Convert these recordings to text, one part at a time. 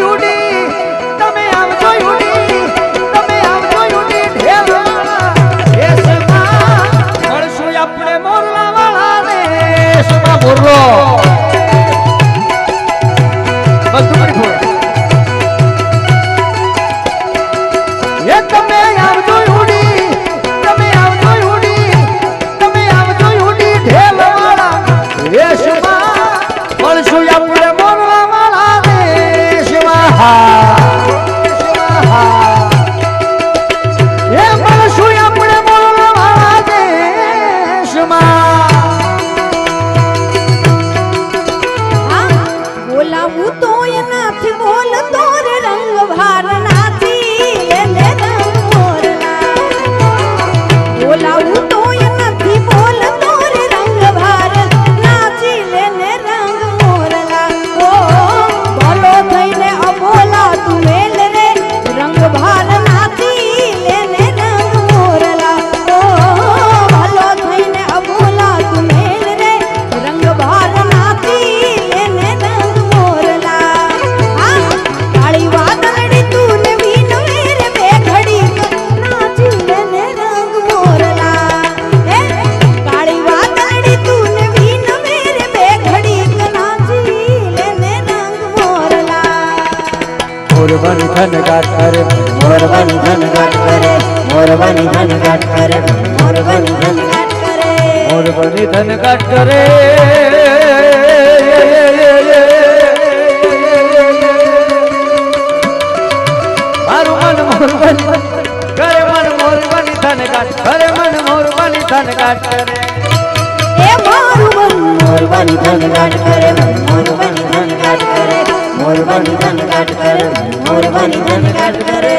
ઉડી તમે આવજો ઉડી તમે આવજો ઉડી ઢેલવાળા દેશમાં મળશું આપણે મોરલા વાળા દેશમાં મોરલો બધું કરી ફોડ એ તમે આવજો ઉડી તમે આવજો ઉડી તમે આવજો ઉડી ઢેલવાળા દેશમાં મળશું આપણે મોરલા વાળા દેશમાં એ મળશું આપણે મોરલા વાળા દેશમાં બોલાવું તો એનાથી બોલતો રે રંગ ભાર નાથી એને રંગ મોરલા બોલાવું તો એનાથી બોલતો રે રંગ ભાર નાથી લેને રંગ મોરલા ઓ બોલો થઈને અબોલા તું મેલ રે રંગ ભાર નાથી લેને રંગ મોરલા ઓ બોલો થઈને અબોલા તું મેલ રે રંગ ભાર નાથી લેને રંગ મોરલા કાળી વાદળી તું ને વીન વેર બે ઘડી નાચી લેને રંગ મોરલા હે કાળી વાદળી તું ને વીન વેર બે ઘડી નાચી લેને રંગ મોરલા મોરબન ધન ગાટ કરે મોરબન ધન ગાટ કરે મોરબન ધન ગાટ કરે મોરબન ધન ગાટ કરે મોરબન ધન ગાટ કરે મારું મન મોરબન કરે મન મોરબન ધન ગાટ કરે મન મોરબન ધન ગાટ કરે એ મારું મન મોરબન ધન ગાટ કરે મોરબન ધન ગાટ કરે મોરબન ધન ગાટ કરે મોરબન ધન ગાટ કરે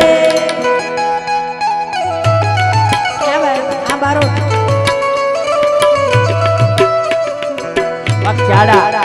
આ બારો ચાડા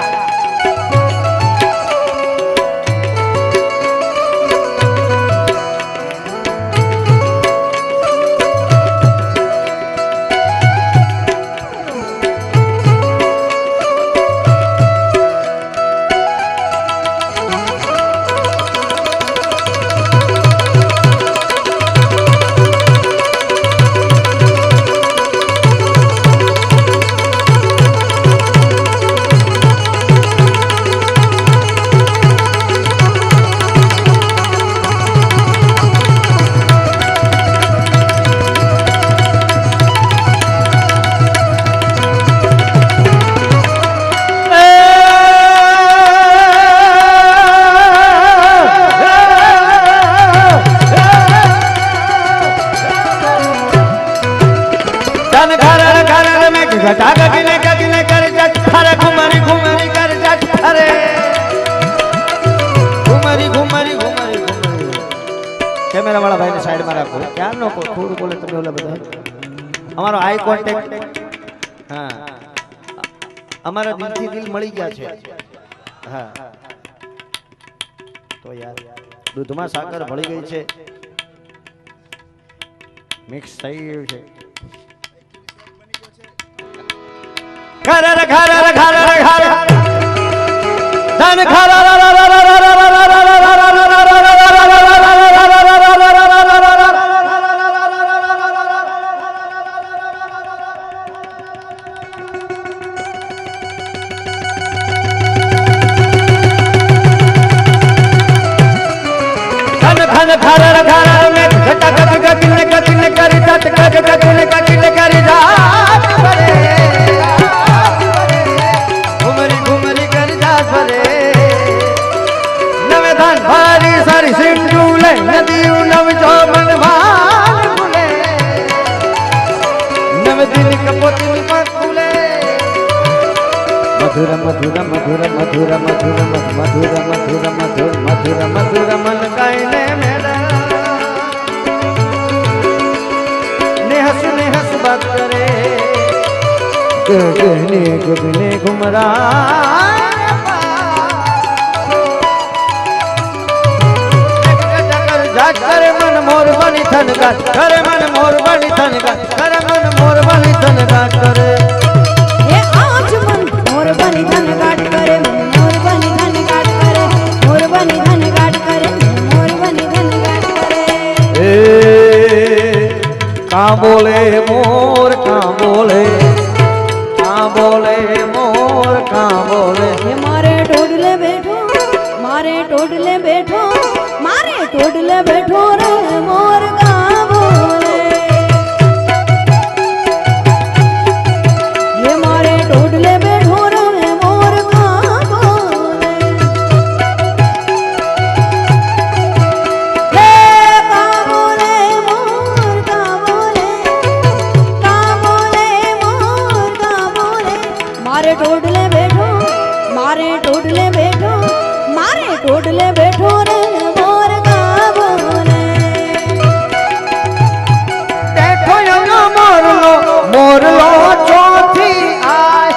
घटा गगिने गगिने कर जट हरे घुमरी घुमरी कर जट हरे घुमरी घुमरी घुमरी घुमरी कैमरा वाला भाई ने साइड में रखो क्या नो को थोड़ा बोले तो बोला बता हमारा आई कांटेक्ट हां हमारा दिल થી દિલ મળી ગયા છે હા તો યાર દૂધમાં સાકર ભળી ગઈ છે મિક્સ થઈ ગયું છે खरर खरर खरर खरर धन खरर धन खरर खरर में घटा गग गगिने गगिने करी जात गग गगिने गगिने करी जात सारी सिंधुले नदियों नव जोबन भाग खुले नव दिन कपोती मकुले मधुर मधुर मधुर मधुर मधुर मधुर मधुर मधुर मधुर मधुर मन गायने मेरा नेहस बात करे गगने गगने घुमरा करे मन मोर बनी थन गाट करे मन मोर बनी थन गाट करे मन मोर बनी थन गाट करे हे आज मन मोर बनी थन गाट करे मोर बनी थन गाट करे मोर बनी थन गाट करे बोले मोर कहाँ बोले मोर कहाँ बोले हे मारे टोडले बैठो मारे टोडले बैठो मारे टोडले बैठो रे मोर कहाँ बोले ये मारे टोडले बैठो रे मोर कहाँ बोले हे कहाँ बोले मोर कहाँ बोले मोर कहाँ बोले मारे टोडले बैठो मारे टोडले बैठो मारे टोडले बैठो रे मोर कहाँ बोले देखो यंगा मोर लो चौथी आय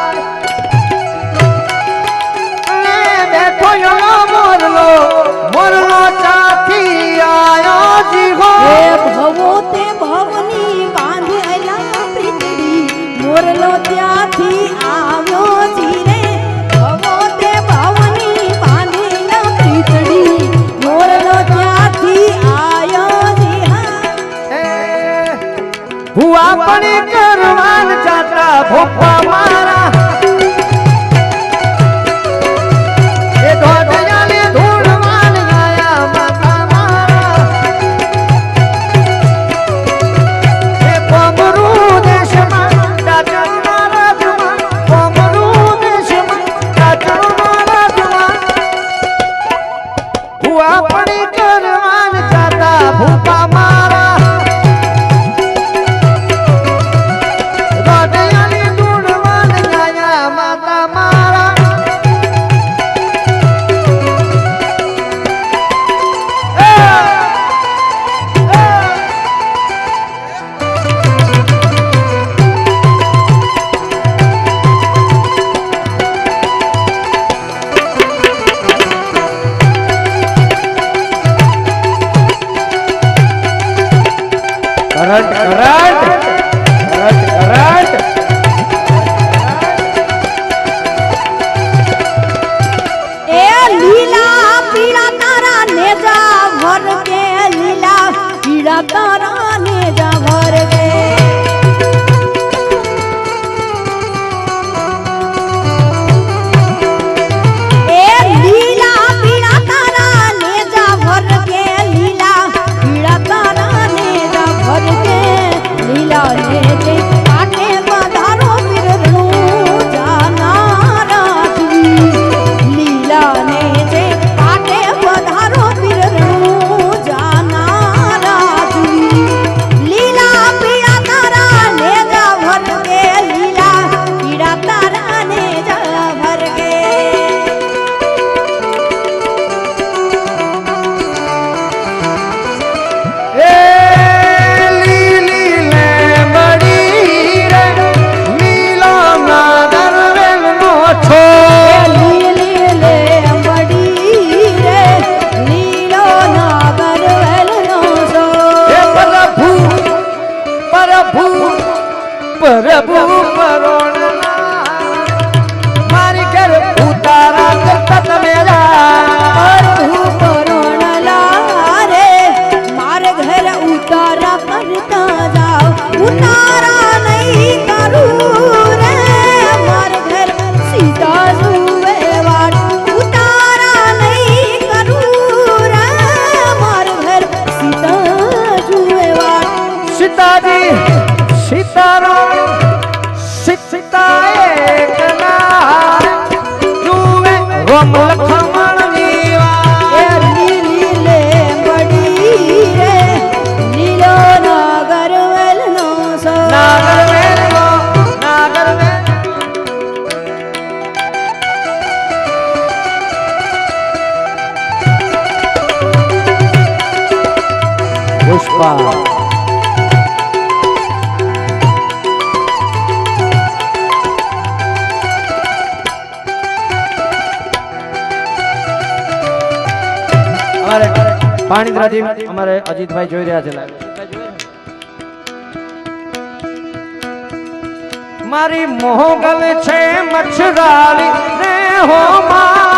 ले देखो यंगा मोर लो चौथी आयो जी हो हे भवो ते भवनी बांधे अला प्रीतड़ी मोरलो त्याथी આવ્યો જી રે ભવો તે ભવની બાંધેલા પ્રીતડી મોરલો ત્યાંથી આવ્યો જી હા हुआ पड़ी करवान जाता भोपा मारा ये धोटिया ने धूलवान आया माता मारा ये कोमरू देश में डाचन मारा जुमा कोमरू देश में डाचन मारा जुमा हुआ पड़ी करवान जाता भोपा मारा करंट ए लीला पीड़ा तारा नेजा भर के लीला पीड़ा तारा नेजा भर के ए लीला पीड़ा तारा नेजा भर के लीला पीड़ा तारा नेजा भर के लीला नेजे काटे बधारो बिरनु जाना राखी लीला नेजे काटे बधारो बिरनु जाना राखी लीला पीड़ा तारा नेजा भर के लीला पीड़ा तारा नेजा भर के प्रभु परोणना मारी घर उतारा तत मेरा प्रभु करुणला रे मारे घर उतारा करता जाओ उतारा नहीं करू रे मारे घर सीता जुए वाट उतारा नहीं करू रे मारे घर सीता जुए वाट सीताजी सीताराम सीता एक नार जुए रोम लक्ष्मण जीवा ए लीली ले बड़ी रे लीलो नागर वेल नो सो नागर वेल नो नागर वेल पुष्पा પાણીદ્રાજી અમારે અજીતભાઈ જોઈ રહ્યા છે મારી મોગલ છે મચ્છરાલી ને હો મા